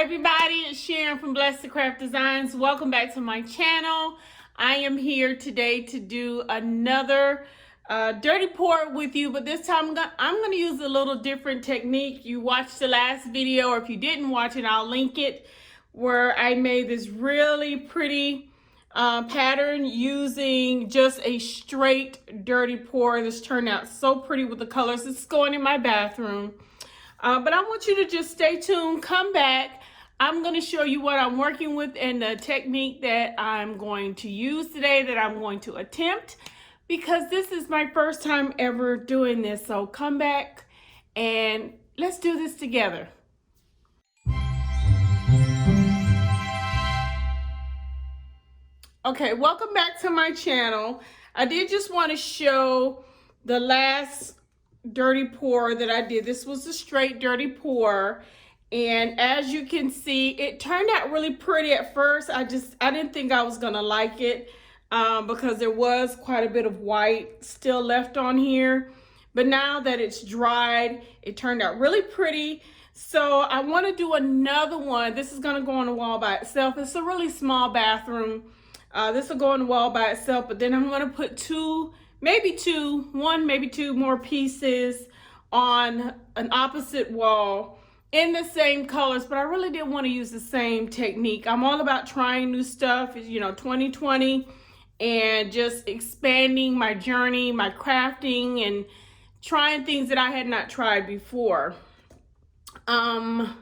Hi everybody, it's Sharon from Blessed Craft Designs. Welcome back to my channel. I am here today to do another dirty pour with you, but this time I'm going to use a little different technique. You watched the last video, or if you didn't watch it, I'll link it, where I made this really pretty pattern using just a straight dirty pour. This turned out so pretty with the colors. It's going in my bathroom. But I want you to just stay tuned, come back. I'm going to show you what I'm working with and the technique that I'm going to use today, that I'm going to attempt, because this is my first time ever doing this. So come back and let's do this together. Okay, welcome back to my channel. I did just want to show the last dirty pour that I did. This was a straight dirty pour, and as you can see, it turned out really pretty. At first I didn't think I was gonna like it because there was quite a bit of white still left on here, but now that it's dried, it turned out really pretty. So I want to do another one. This is gonna go on the wall by itself. It's a really small bathroom. This will go on the wall by itself, but then I'm gonna put maybe two more pieces on an opposite wall in the same colors, but I really didn't want to use the same technique. I'm all about trying new stuff, 2020, and just expanding my journey, my crafting, and trying things that I had not tried before. When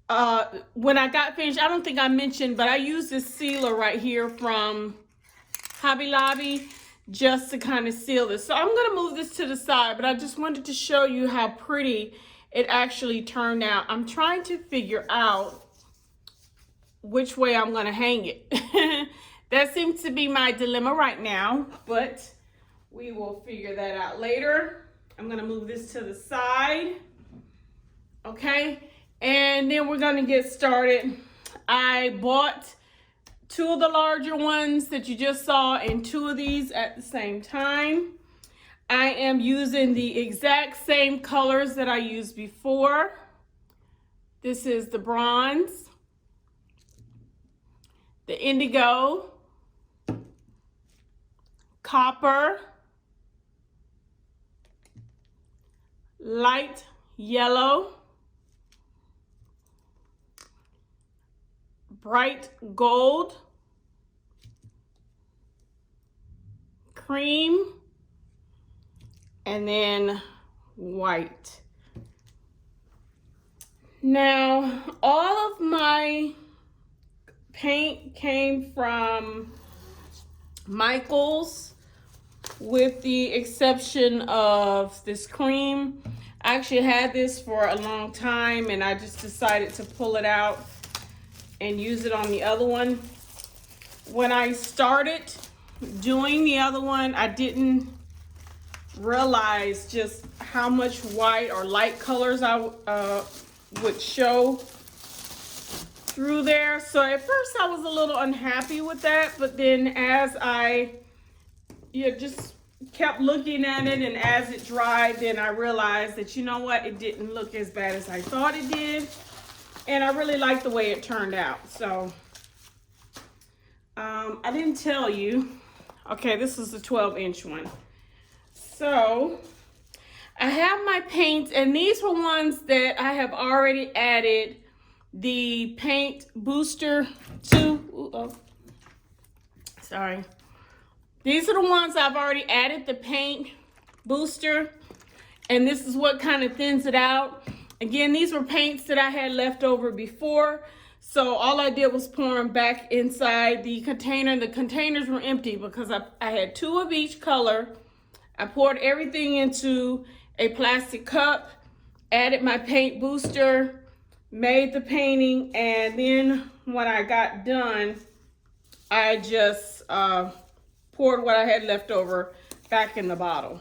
I got finished, I don't think I mentioned, but I used this sealer right here from Hobby Lobby just to kind of seal this. So I'm going to move this to the side, but I just wanted to show you how pretty it actually turned out. I'm trying to figure out which way I'm going to hang it. That seems to be my dilemma right now, but we will figure that out later. I'm going to move this to the side. Okay, and then we're going to get started. I bought two of the larger ones that you just saw and two of these at the same time. I am using the exact same colors that I used before. This is the bronze, the indigo, copper, light yellow, bright gold, cream, and then white. Now, all of my paint came from Michaels, with the exception of this cream. I actually had this for a long time, and I just decided to pull it out and use it on the other one. When I started doing the other one, I didn't realize just how much white or light colors I would show through there. So at first I was a little unhappy with that, but then as I just kept looking at it, and as it dried, then I realized that, you know what, it didn't look as bad as I thought it did. And I really like the way it turned out. So I didn't tell you. Okay, this is the 12-inch one. So I have my paints, and these were ones that I have already added the paint booster to. Sorry. These are the ones I've already added the paint booster, and this is what kind of thins it out. Again, these were paints that I had left over before, so all I did was pour them back inside the container. The containers were empty because I had two of each color. I poured everything into a plastic cup, added my paint booster, made the painting, and then when I got done, I just poured what I had left over back in the bottle.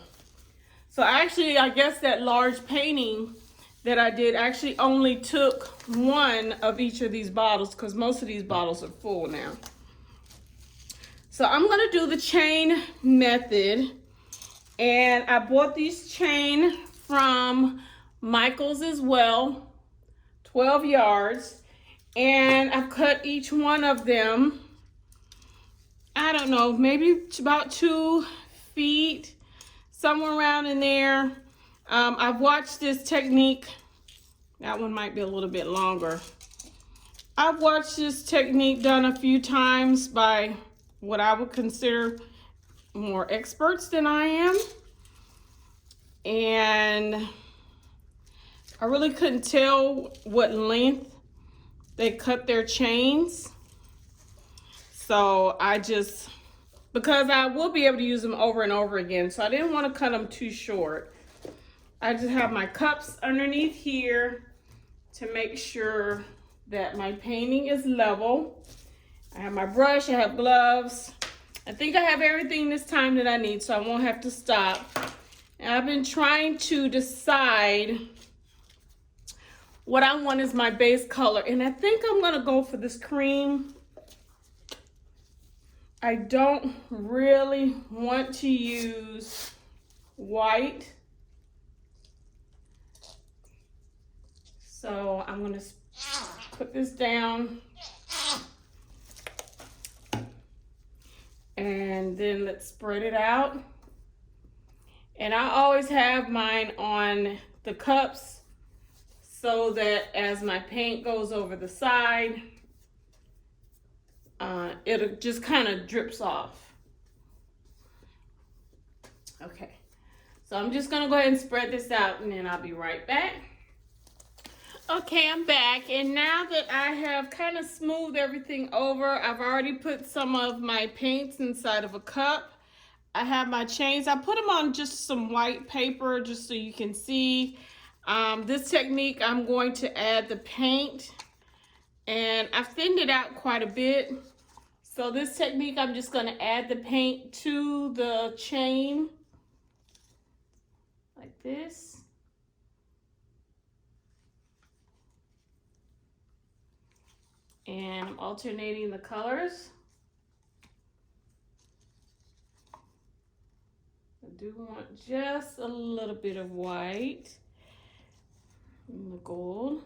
So actually, I guess that large painting that I did actually only took one of each of these bottles, because most of these bottles are full now. So I'm gonna do the chain method, and I bought these chain from Michaels as well. 12 yards. And I've cut each one of them, I don't know, maybe about 2 feet, somewhere around in there. I've watched this technique. That one might be a little bit longer. I've watched this technique done a few times by what I would consider more experts than I am. And I really couldn't tell what length they cut their chains. So because I will be able to use them over and over again, so I didn't want to cut them too short. I just have my cups underneath here to make sure that my painting is level. I have my brush, I have gloves. I think I have everything this time that I need, so I won't have to stop. And I've been trying to decide what I want as my base color, and I think I'm gonna go for this cream. I don't really want to use white. So I'm gonna put this down. And then let's spread it out. And I always have mine on the cups so that as my paint goes over the side, it just kind of drips off. Okay, so I'm just gonna go ahead and spread this out and then I'll be right back. Okay, I'm back, and now that I have kind of smoothed everything over, I've already put some of my paints inside of a cup. I have my chains. I put them on just some white paper just so you can see. This technique, I'm going to add the paint, and I've thinned it out quite a bit. So this technique, I'm just going to add the paint to the chain like this. And I'm alternating the colors. I do want just a little bit of white and the gold.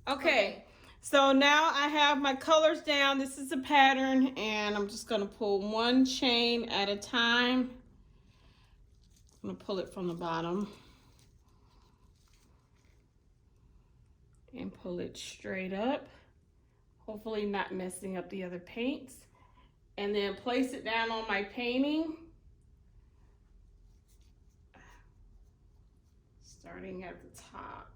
Okay, so now I have my colors down. This is a pattern, and I'm just gonna pull one chain at a time. I'm gonna pull it from the bottom and pull it straight up, hopefully not messing up the other paints. And then place it down on my painting, starting at the top.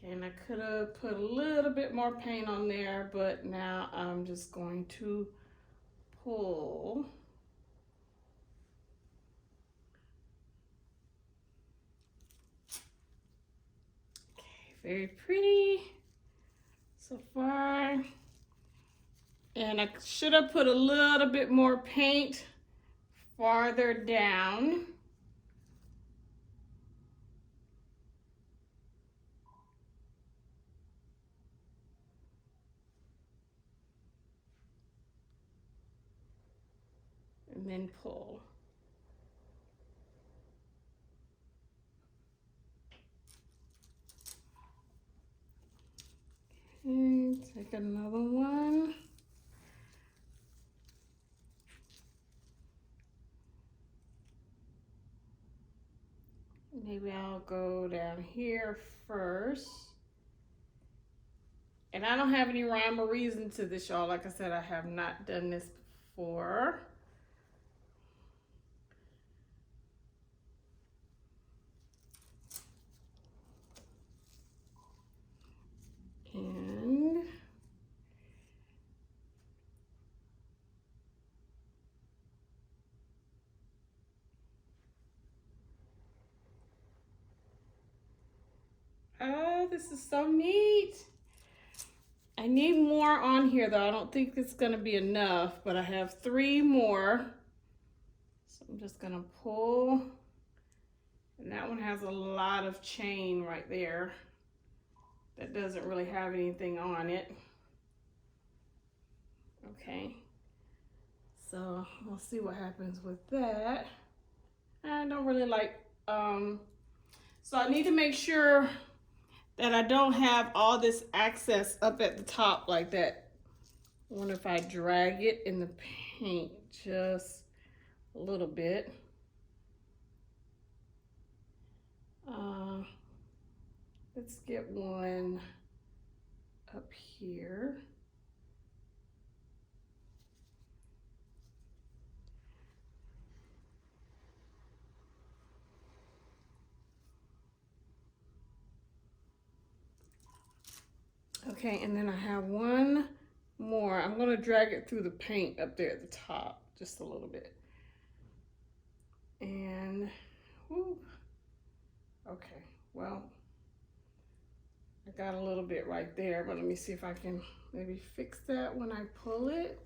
Okay, and I could have put a little bit more paint on there, but now I'm just going to pull. Okay, very pretty so far. And I should have put a little bit more paint farther down. And then pull. Okay, take another one. Maybe I'll go down here first. And I don't have any rhyme or reason to this, y'all. Like I said, I have not done this before. And oh, this is so neat. I need more on here though. I don't think it's gonna be enough, but I have 3 more. So I'm just gonna pull, and that one has a lot of chain right there. That doesn't really have anything on it. Okay, so we'll see what happens with that. I don't really like, so I need to make sure that I don't have all this excess up at the top like that. I wonder if I drag it in the paint just a little bit. Let's get one up here. Okay, and then I have one more. I'm gonna drag it through the paint up there at the top, just a little bit. And, whoo. Okay, well, I got a little bit right there, but let me see if I can maybe fix that when I pull it.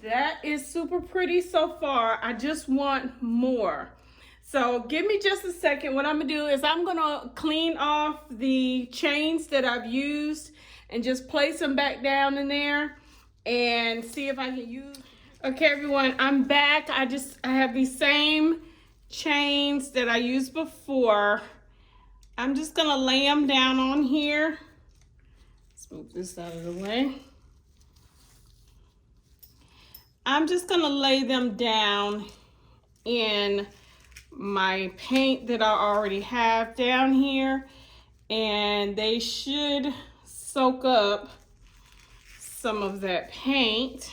That is super pretty so far. I just want more. So give me just a second. What I'm gonna do is I'm gonna clean off the chains that I've used and just place them back down in there and see if I can use. Okay, everyone, I'm back. I have these same chains that I used before. I'm just gonna lay them down on here. Let's move this out of the way. I'm just gonna lay them down in my paint that I already have down here, and they should soak up some of that paint.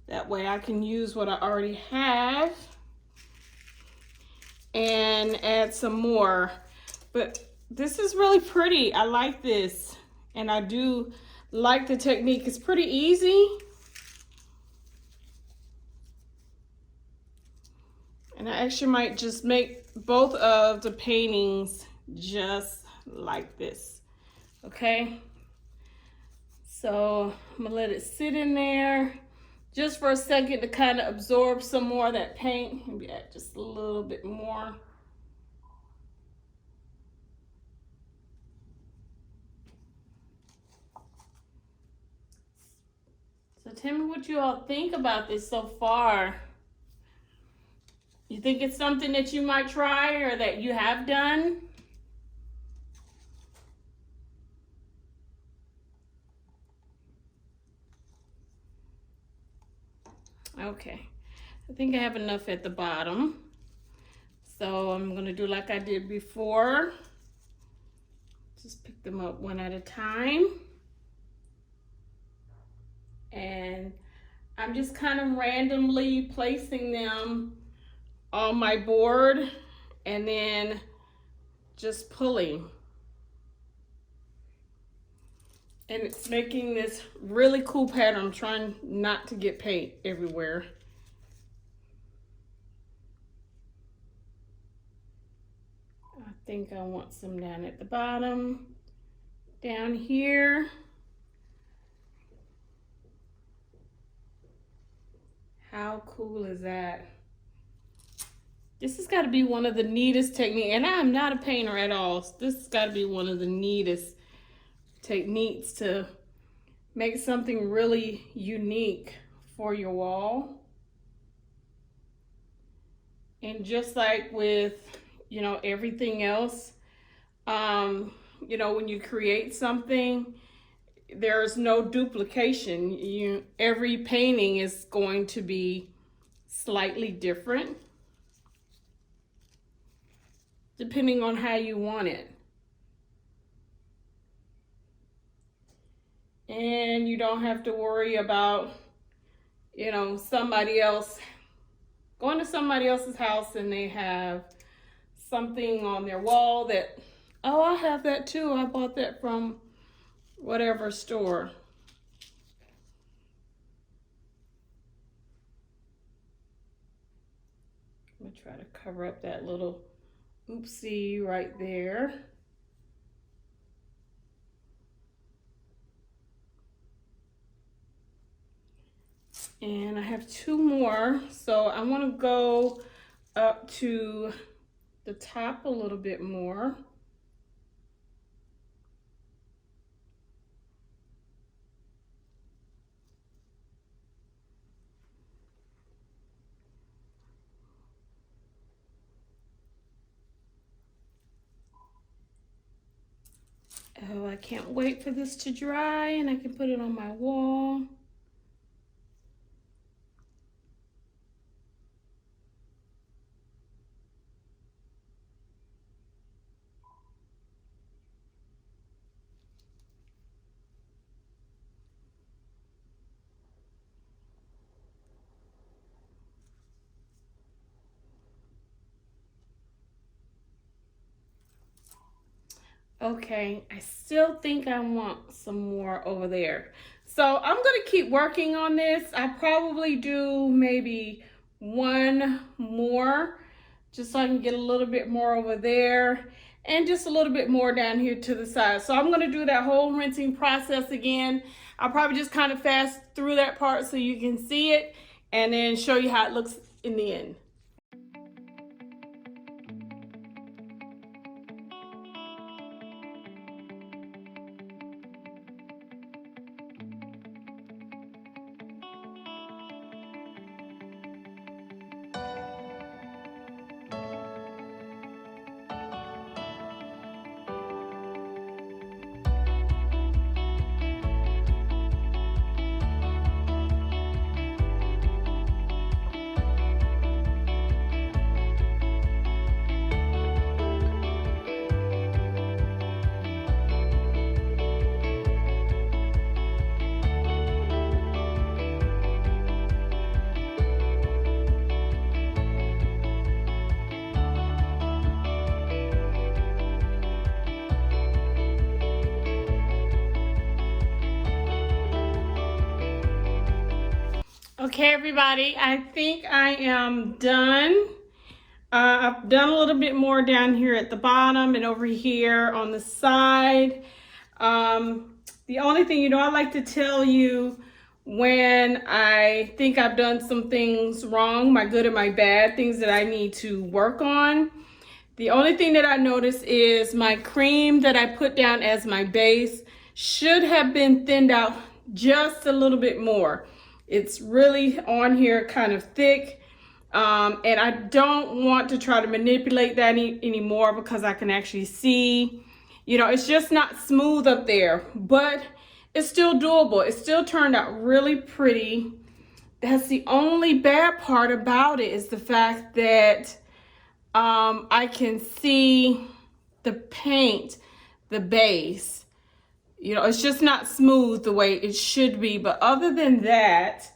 That way I can use what I already have and add some more. But this is really pretty. I like this, and I do like the technique. It's pretty easy. And I actually might just make both of the paintings just like this, okay? So I'm gonna let it sit in there just for a second to kind of absorb some more of that paint. Maybe add just a little bit more. So tell me what you all think about this so far. You think it's something that you might try or that you have done? Okay, I think I have enough at the bottom. So I'm gonna do like I did before. Just pick them up one at a time. And I'm just kind of randomly placing them on my board and then just pulling. And it's making this really cool pattern. I'm trying not to get paint everywhere. I think I want some down at the bottom, down here. How cool is that? This has got to be one of the neatest techniques, and I'm not a painter at all. So this has got to be one of the neatest techniques to make something really unique for your wall. And just like with, you know, everything else, you know, when you create something, there's no duplication. Every painting is going to be slightly different. depending on how you want it. And you don't have to worry about, you know, somebody else going to somebody else's house and they have something on their wall that, oh, I have that too. I bought that from whatever store. I'm gonna try to cover up that little oopsie right there. And I have 2 more, so I want to go up to the top a little bit more. Oh, I can't wait for this to dry and I can put it on my wall. Okay, I still think I want some more over there. So I'm gonna keep working on this. I'll probably do maybe 1 more, just so I can get a little bit more over there and just a little bit more down here to the side. So I'm gonna do that whole rinsing process again. I'll probably just kind of fast through that part so you can see it and then show you how it looks in the end. Okay, everybody, I think I am done. I've done a little bit more down here at the bottom and over here on the side. The only thing, you know, I like to tell you when I think I've done some things wrong, my good and my bad, things that I need to work on. The only thing that I noticed is my cream that I put down as my base should have been thinned out just a little bit more. It's really on here kind of thick. And I don't want to try to manipulate that anymore because I can actually see, you know, it's just not smooth up there, but it's still doable. It still turned out really pretty. That's the only bad part about it, is the fact that I can see the paint, the base. You know, it's just not smooth the way it should be. But other than that,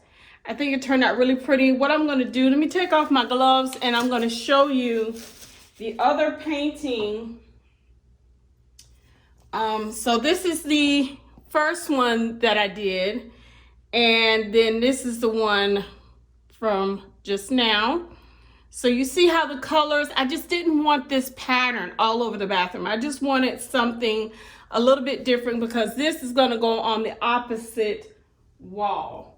I think it turned out really pretty. What I'm going to do, let me take off my gloves and I'm going to show you the other painting. So this is the first one that I did. And then this is the one from just now. So you see how the colors, I just didn't want this pattern all over the bathroom. I just wanted something a little bit different because this is going to go on the opposite wall.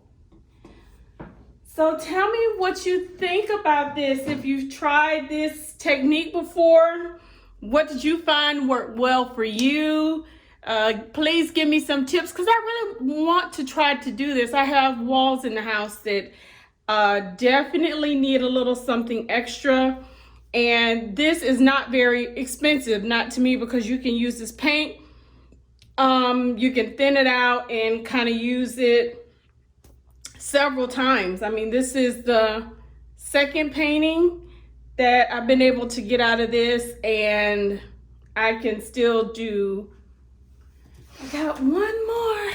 So tell me what you think about this. If you've tried this technique before, what did you find worked well for you? Please give me some tips because I really want to try to do this. I have walls in the house that definitely need a little something extra. And this is not very expensive, not to me, because you can use this paint. You can thin it out and kind of use it several times. I mean, this is the second painting that I've been able to get out of this, and I can still do, I got one more.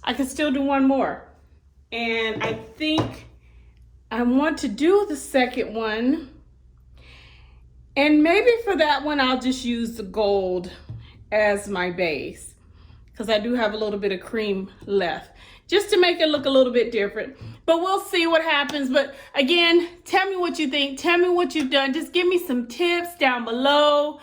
I can still do one more. And I think I want to do the second one. And maybe for that one, I'll just use the gold as my base, because I do have a little bit of cream left, just to make it look a little bit different. But we'll see what happens. But again, tell me what you think. Tell me what you've done. Just give me some tips down below.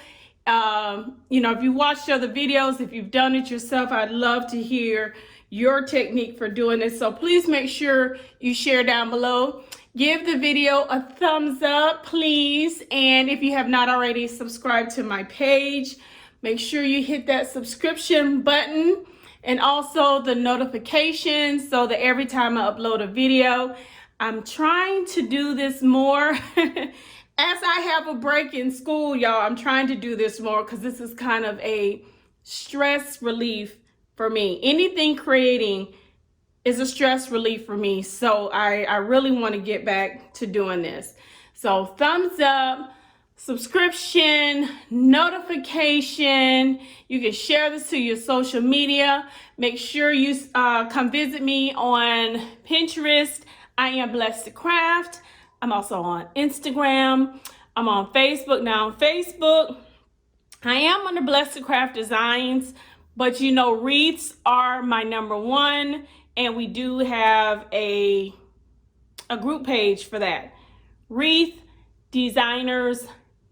You know, if you watched other videos, if you've done it yourself, I'd love to hear your technique for doing this. So please make sure you share down below. Give the video a thumbs up, please. And if you have not already subscribed to my page, make sure you hit that subscription button and also the notifications so that every time I upload a video, I'm trying to do this more. As I have a break in school, y'all, I'm trying to do this more because this is kind of a stress relief for me. Anything creating is a stress relief for me. So I really want to get back to doing this. So thumbs up, subscription, notification. You can share this to your social media. Make sure you come visit me on Pinterest. I am Blessed to Craft. I'm also on Instagram. I'm on Facebook. Now on Facebook, I am under Blessed to Craft Designs, but you know, wreaths are my #1. And we do have a group page for that. Wreath Designers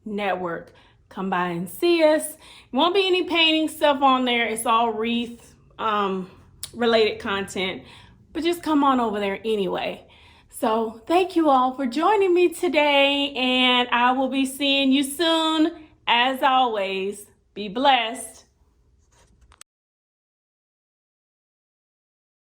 Network. Come by and see us. Won't be any painting stuff on there. It's all wreath related content. But just come on over there anyway. So thank you all for joining me today. And I will be seeing you soon. As always, be blessed.